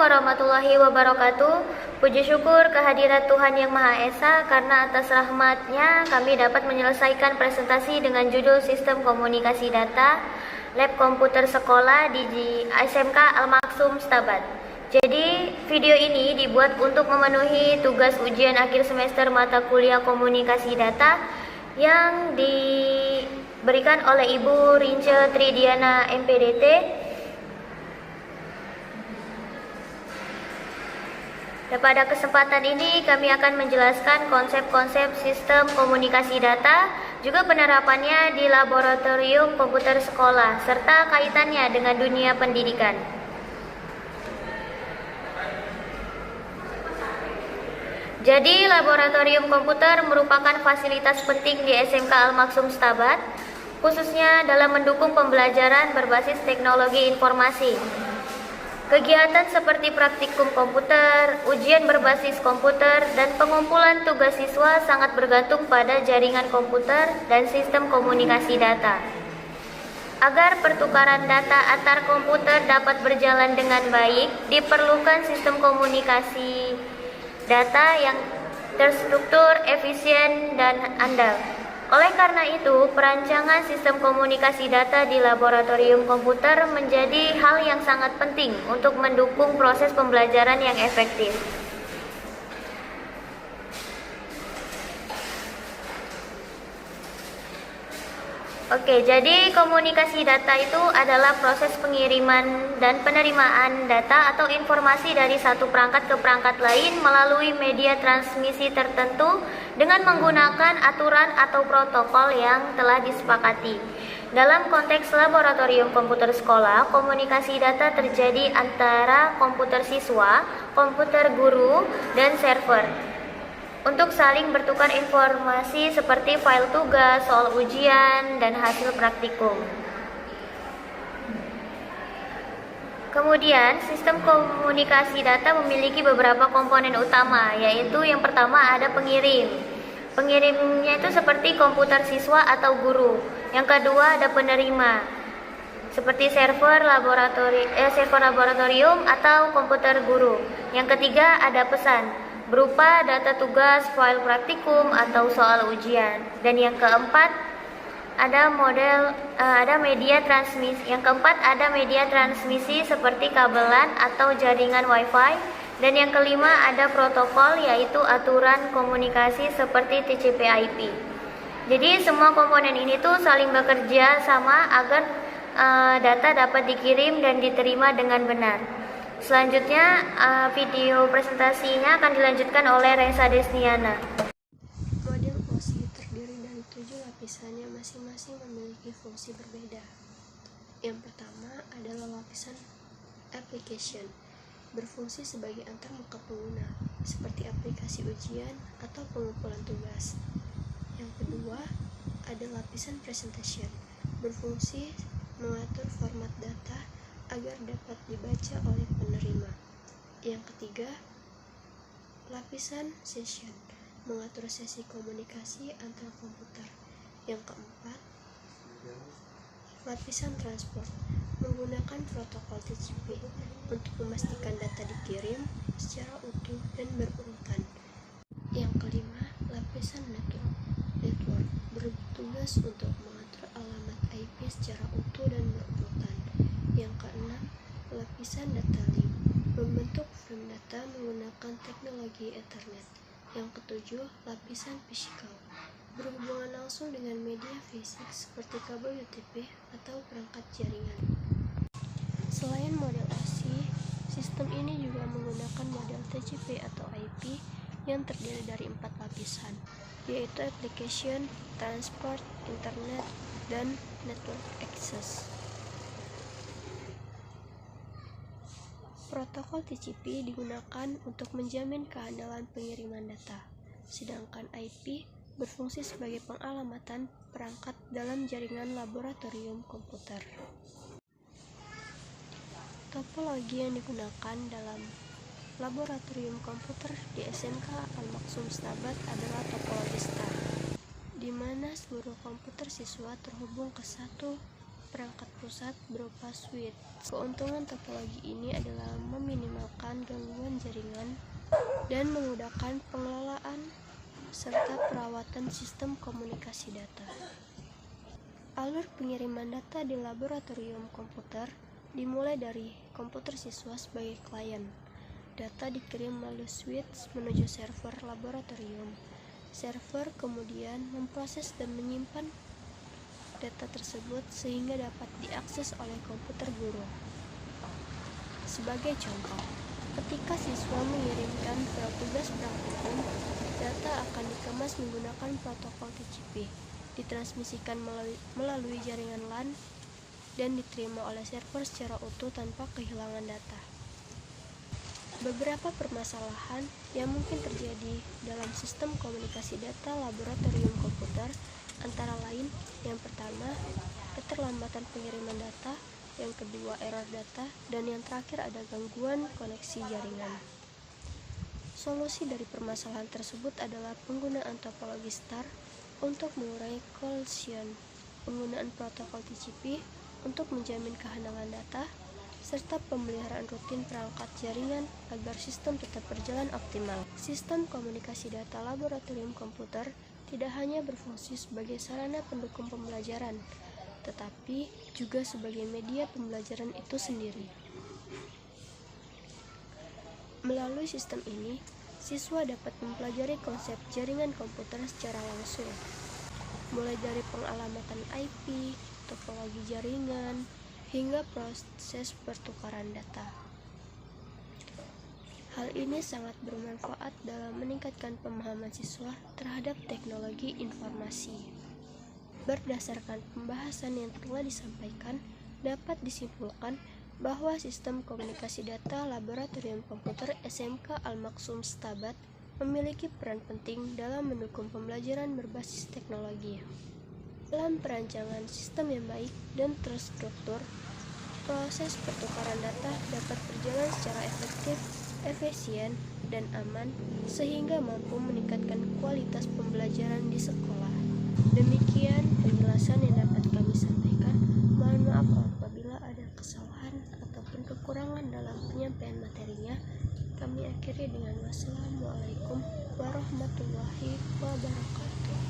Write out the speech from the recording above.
warahmatullahi wabarakatuh. Puji syukur kehadirat Tuhan Yang Maha Esa, karena atas rahmat-Nya kami dapat menyelesaikan presentasi dengan judul Sistem Komunikasi Data Lab Komputer Sekolah di SMK Al-Maksum Stabat. Jadi video ini dibuat untuk memenuhi tugas ujian akhir semester mata kuliah Komunikasi Data yang diberikan oleh Ibu Rince Tridiana MPDT. Dan pada kesempatan ini kami akan menjelaskan konsep-konsep sistem komunikasi data, juga penerapannya di laboratorium komputer sekolah, serta kaitannya dengan dunia pendidikan. Jadi, laboratorium komputer merupakan fasilitas penting di SMK Al-Maksum Stabat, khususnya dalam mendukung pembelajaran berbasis teknologi informasi. Kegiatan seperti praktikum komputer, ujian berbasis komputer, dan pengumpulan tugas siswa sangat bergantung pada jaringan komputer dan sistem komunikasi data. Agar pertukaran data antar komputer dapat berjalan dengan baik, diperlukan sistem komunikasi data yang terstruktur, efisien, dan andal. Oleh karena itu, perancangan sistem komunikasi data di laboratorium komputer menjadi hal yang sangat penting untuk mendukung proses pembelajaran yang efektif. Oke, jadi komunikasi data itu adalah proses pengiriman dan penerimaan data atau informasi dari satu perangkat ke perangkat lain melalui media transmisi tertentu dengan menggunakan aturan atau protokol yang telah disepakati. Dalam konteks laboratorium komputer sekolah, komunikasi data terjadi antara komputer siswa, komputer guru, dan server untuk saling bertukar informasi seperti file tugas, soal ujian, dan hasil praktikum. Kemudian, sistem komunikasi data memiliki beberapa komponen utama, yaitu yang pertama ada pengirim. Pengirimnya itu seperti komputer siswa atau guru. Yang kedua ada penerima, seperti server laboratorium atau komputer guru. Yang ketiga ada pesan, berupa data tugas, file praktikum, atau soal ujian. Dan yang keempat ada media transmisi. Yang keempat ada media transmisi seperti kabelan atau jaringan WiFi. Dan yang kelima ada protokol, yaitu aturan komunikasi seperti TCP/IP. Jadi semua komponen ini tuh saling bekerja sama agar data dapat dikirim dan diterima dengan benar. Selanjutnya, video presentasinya akan dilanjutkan oleh Reza Desniana. Model OSI terdiri dari 7 lapisan yang masing-masing memiliki fungsi berbeda. Yang pertama adalah lapisan application, berfungsi sebagai antarmuka pengguna, seperti aplikasi ujian atau pengumpulan tugas. Yang kedua ada lapisan presentation, berfungsi mengatur format data agar dapat dibaca oleh penerima. Yang ketiga, lapisan session, mengatur sesi komunikasi antar komputer. Yang keempat, lapisan transport, menggunakan protokol TCP untuk memastikan data dikirim secara utuh dan berurutan. Yang kelima, lapisan network bertugas untuk mengatur alamat IP secara utuh dan berurutan. Yang keenam, lapisan data link, membentuk frame data menggunakan teknologi Ethernet. Yang ketujuh, lapisan physical, berhubungan langsung dengan media fisik seperti kabel UTP atau perangkat jaringan. Selain model OSI, sistem ini juga menggunakan model TCP atau IP yang terdiri dari 4 lapisan, yaitu application, transport, internet, dan network access. Protokol TCP digunakan untuk menjamin keandalan pengiriman data, sedangkan IP berfungsi sebagai pengalamatan perangkat dalam jaringan laboratorium komputer. Topologi yang digunakan dalam laboratorium komputer di SMK Al-Maksum Stabat adalah topologi star, di mana seluruh komputer siswa terhubung ke satu perangkat pusat berupa switch. Keuntungan topologi ini adalah meminimalkan gangguan jaringan dan memudahkan pengelolaan serta perawatan sistem komunikasi data. Alur pengiriman data di laboratorium komputer dimulai dari komputer siswa sebagai klien. Data dikirim melalui switch menuju server laboratorium. Server kemudian memproses dan menyimpan data tersebut sehingga dapat diakses oleh komputer guru. Sebagai contoh, ketika siswa mengirimkan tugas praktikum, data akan dikemas menggunakan protokol TCP, ditransmisikan melalui jaringan LAN, dan diterima oleh server secara utuh tanpa kehilangan data. Beberapa permasalahan yang mungkin terjadi dalam sistem komunikasi data laboratorium komputer antara lain, yang pertama, keterlambatan pengiriman data, yang kedua, error data, dan yang terakhir ada gangguan koneksi jaringan. Solusi dari permasalahan tersebut adalah penggunaan topologi star untuk mengurangi collision, penggunaan protokol TCP untuk menjamin kehandalan data, serta pemeliharaan rutin perangkat jaringan agar sistem tetap berjalan optimal. Sistem komunikasi data laboratorium komputer tidak hanya berfungsi sebagai sarana pendukung pembelajaran, tetapi juga sebagai media pembelajaran itu sendiri. Melalui sistem ini, siswa dapat mempelajari konsep jaringan komputer secara langsung, mulai dari pengalamatan IP, topologi jaringan, hingga proses pertukaran data. Hal ini sangat bermanfaat dalam meningkatkan pemahaman siswa terhadap teknologi informasi. Berdasarkan pembahasan yang telah disampaikan, dapat disimpulkan bahwa sistem komunikasi data laboratorium komputer SMK Al-Maksum Stabat memiliki peran penting dalam mendukung pembelajaran berbasis teknologi. Dalam perancangan sistem yang baik dan terstruktur, proses pertukaran data dapat berjalan secara efektif, efisien, dan aman sehingga mampu meningkatkan kualitas pembelajaran di sekolah. Demikian penjelasan yang dapat kami sampaikan. Mohon maaf apabila ada kesalahan ataupun kekurangan dalam penyampaian materinya. Kami akhiri dengan wassalamualaikum warahmatullahi wabarakatuh.